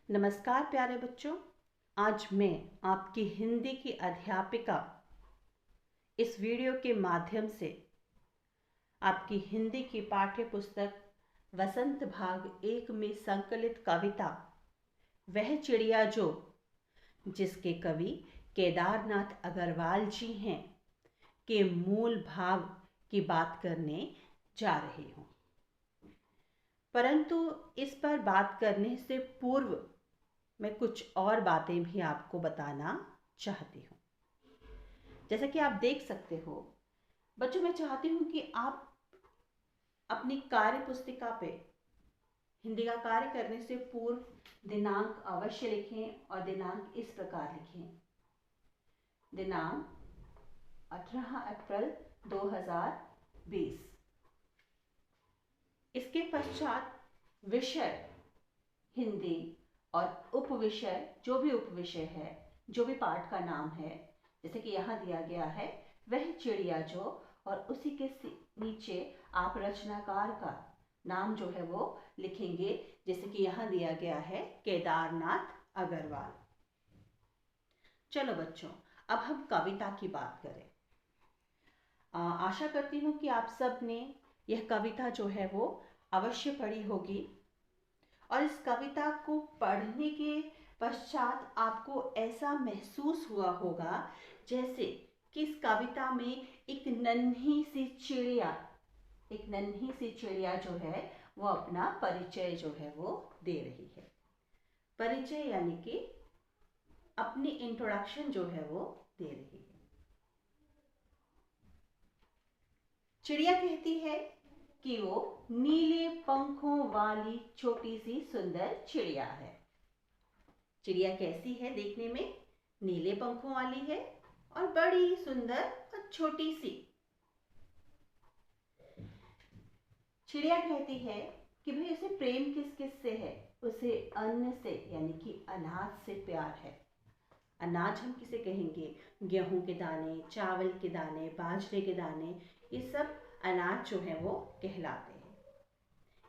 नमस्कार प्यारे बच्चों। आज मैं आपकी हिंदी की अध्यापिका इस वीडियो के माध्यम से आपकी हिंदी की पाठ्य पुस्तक वसंत भाग 1 में संकलित कविता वह चिड़िया जो, जिसके कवि केदारनाथ अग्रवाल जी हैं, के मूल भाव की बात करने जा रही हूँ। परंतु इस पर बात करने से पूर्व मैं कुछ और बातें भी आपको बताना चाहती हूँ। जैसा कि आप देख सकते हो बच्चों, मैं चाहती हूँ कि आप अपनी कार्य पुस्तिका पे हिंदी का कार्य करने से पूर्व दिनांक अवश्य लिखें और दिनांक इस प्रकार लिखें। दिनांक 18 अप्रैल 2020। इसके पश्चात विषय हिंदी और उपविषय, जो भी उपविषय है, जो भी पाठ का नाम है, जैसे कि यहाँ दिया गया है वह चिड़िया जो, और उसी के नीचे आप रचनाकार का नाम जो है वो लिखेंगे, जैसे कि यहाँ दिया गया है केदारनाथ अग्रवाल। चलो बच्चों, अब हम कविता की बात करें। आशा करती हूँ कि आप सब ने यह कविता जो है वो अवश्य पढ़ी होगी और इस कविता को पढ़ने के पश्चात आपको ऐसा महसूस हुआ होगा जैसे कि इस कविता में एक नन्ही सी चिड़िया जो है वो अपना परिचय जो है वो दे रही है। परिचय यानी कि अपनी इंट्रोडक्शन जो है वो दे रही है। चिड़िया कहती है कि वो नीले पंखों वाली छोटी सी सुंदर चिड़िया है। चिड़िया कैसी है देखने में? नीले पंखों वाली है और बड़ी सुंदर और छोटी सी। चिड़िया कहती है कि भाई उसे प्रेम किस किस से है? उसे अन्न से यानी कि अनाज से प्यार है। अनाज हम किसे कहेंगे? गेहूं के दाने, चावल के दाने, बाजरे के दाने, ये सब अनाज जो है वो कहलाते हैं।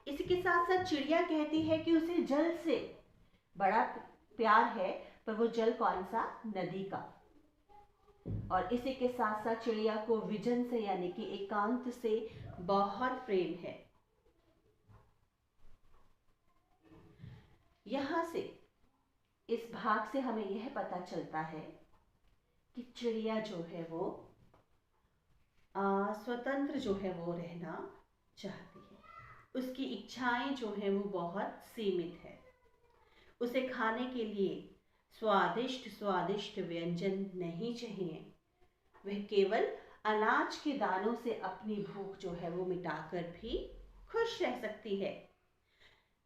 इसी के साथ साथ चिड़िया कहती है कि उसे जल से बड़ा प्यार है, पर वो जल कौन सा? नदी का। और इसी के साथ साथ चिड़िया को विजन से यानी कि एकांत से बहुत प्रेम है। यहां से इस भाग से हमें यह पता चलता है कि चिड़िया जो है वो स्वतंत्र जो है वो रहना चाहती है। उसकी इच्छाएं जो है वो बहुत सीमित है। उसे खाने के लिए स्वादिष्ट स्वादिष्ट व्यंजन नहीं चाहिए। वह केवल अनाज के दानों से अपनी भूख जो है वो मिटाकर भी खुश रह सकती है।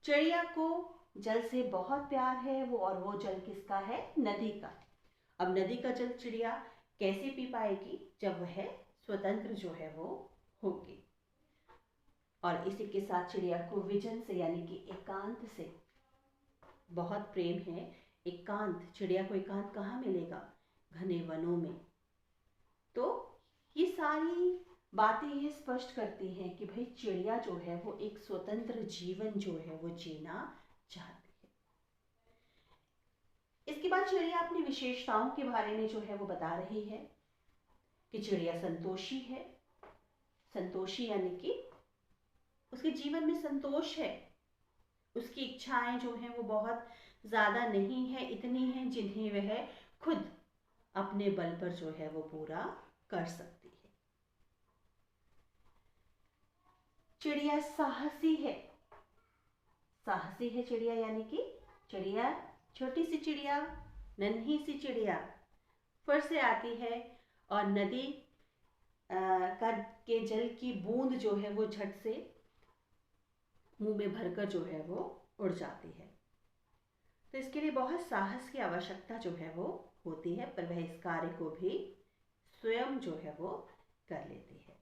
चिड़िया को जल से बहुत प्यार है और वो जल किसका है? नदी का। अब नदी का जल चिड़िया कैसे पी पाएगी जब वह स्वतंत्र जो है वो होगी। और इसी के साथ चिड़िया को विजन से यानी कि एकांत से बहुत प्रेम है। एकांत, चिड़िया को एकांत कहाँ मिलेगा? घने वनों में। तो ये सारी बातें ये स्पष्ट करती हैं कि भाई चिड़िया जो है वो एक स्वतंत्र जीवन जो है वो जीना चाहती है। इसके बाद चिड़िया अपनी विशेषताओं के बारे में जो है वो बता रही है कि चिड़िया संतोषी है। संतोषी यानी कि उसके जीवन में संतोष है। उसकी इच्छाएं जो हैं वो बहुत ज्यादा नहीं है, इतनी हैं जिन्हें वह खुद अपने बल पर जो है वो पूरा कर सकती है। चिड़िया साहसी है। साहसी है चिड़िया यानी कि चिड़िया, छोटी सी चिड़िया, नन्ही सी चिड़िया फिर से आती है और नदी के जल की बूंद जो है वो झट से मुंह में भरकर जो है वो उड़ जाती है। तो इसके लिए बहुत साहस की आवश्यकता जो है वो होती है, पर वह इस कार्य को भी स्वयं जो है वो कर लेती है।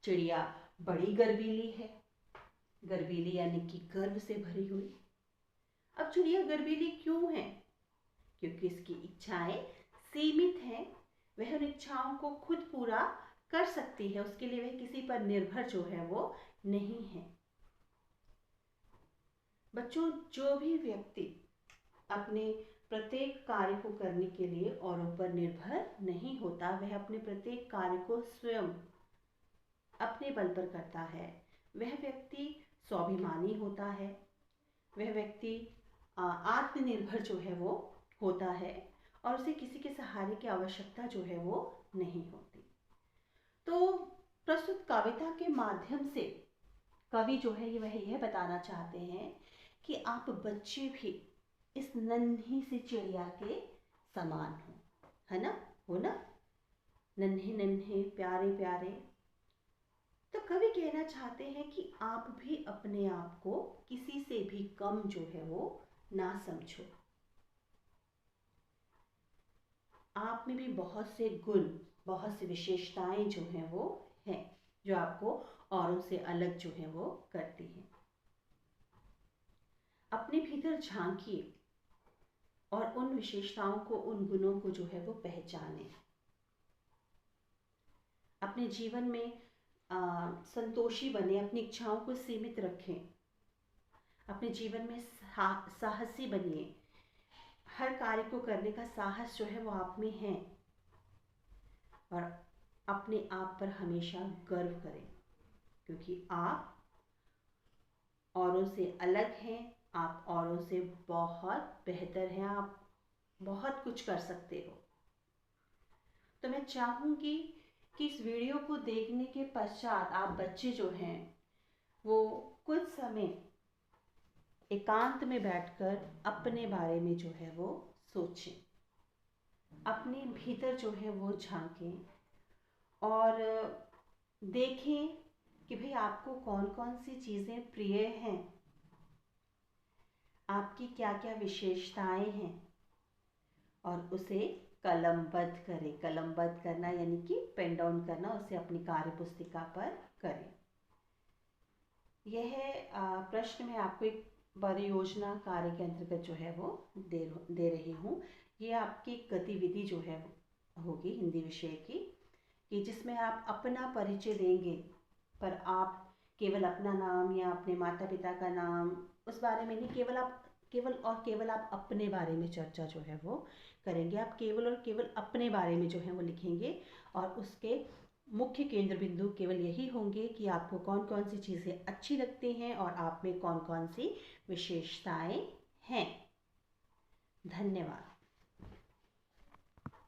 चिड़िया बड़ी गर्वीली है। गर्वीली यानी कि गर्व से भरी हुई। अब चिड़िया गर्वीली क्यों है? क्योंकि इसकी इच्छाएं सीमित हैं। वह उन इच्छाओं को खुद पूरा कर सकती है। उसके लिए वह किसी पर निर्भर जो है वो नहीं है। बच्चों, जो भी व्यक्ति अपने प्रत्येक कार्य को करने के लिए औरों पर निर्भर नहीं होता। वह अपने प्रत्येक कार्य को स्वयं अपने बल पर करता है। वह व्यक्ति स्वाभिमानी होता है। वह व्यक्ति आत्मनिर्भर जो है वो होता है और उसे किसी के सहारे की आवश्यकता जो है वो नहीं होती। तो प्रस्तुत कविता के माध्यम से कवि जो है वह यह बताना चाहते हैं कि आप बच्चे भी इस नन्ही सी चिड़िया के समान हो, है ना, हो ना, नन्हे नन्हे प्यारे प्यारे। तो कवि कहना चाहते हैं कि आप भी अपने आप को किसी से भी कम जो है वो ना समझो। आप में भी बहुत से गुण, बहुत सी विशेषताएं जो हैं वो हैं, जो आपको औरों से अलग जो है वो करती हैं। अपने भीतर झांकिए और उन विशेषताओं को, उन गुणों को जो है वो पहचानें। अपने जीवन में संतोषी बने, अपनी इच्छाओं को सीमित रखें, अपने जीवन में साहसी बनिए। हर कार्य को करने का साहस जो है वो आप में है और अपने आप पर हमेशा गर्व करें, क्योंकि आप औरों से अलग हैं, आप औरों से बहुत बेहतर हैं, आप बहुत कुछ कर सकते हो। तो मैं चाहूँगी कि इस वीडियो को देखने के पश्चात आप बच्चे जो हैं वो कुछ समय एकांत में बैठकर अपने बारे में जो है वो सोचें, अपने भीतर जो है वो झांकें और देखें कि भाई आपको कौन कौन सी चीज़ें प्रिय हैं, आपकी क्या क्या विशेषताएं हैं, और उसे कलमबद्ध करें। कलमबद्ध करना यानी कि पेन डाउन करना, उसे अपनी कार्य पुस्तिका पर करें। यह प्रश्न मैं आपको एक परियोजना कार्य के अंतर्गत जो है वो दे रही हूँ। ये आपकी गतिविधि जो है होगी हिंदी विषय की, कि जिसमें आप अपना परिचय देंगे, पर आप केवल अपना नाम या अपने माता पिता का नाम उस बारे में नहीं, केवल आप अपने बारे में चर्चा जो है वो करेंगे। आप केवल और केवल अपने बारे में जो है वो लिखेंगे और उसके मुख्य केंद्र बिंदु केवल यही होंगे कि आपको कौन कौन सी चीज़ें अच्छी लगती हैं और आप में कौन कौन सी विशेषताएं हैं। धन्यवाद।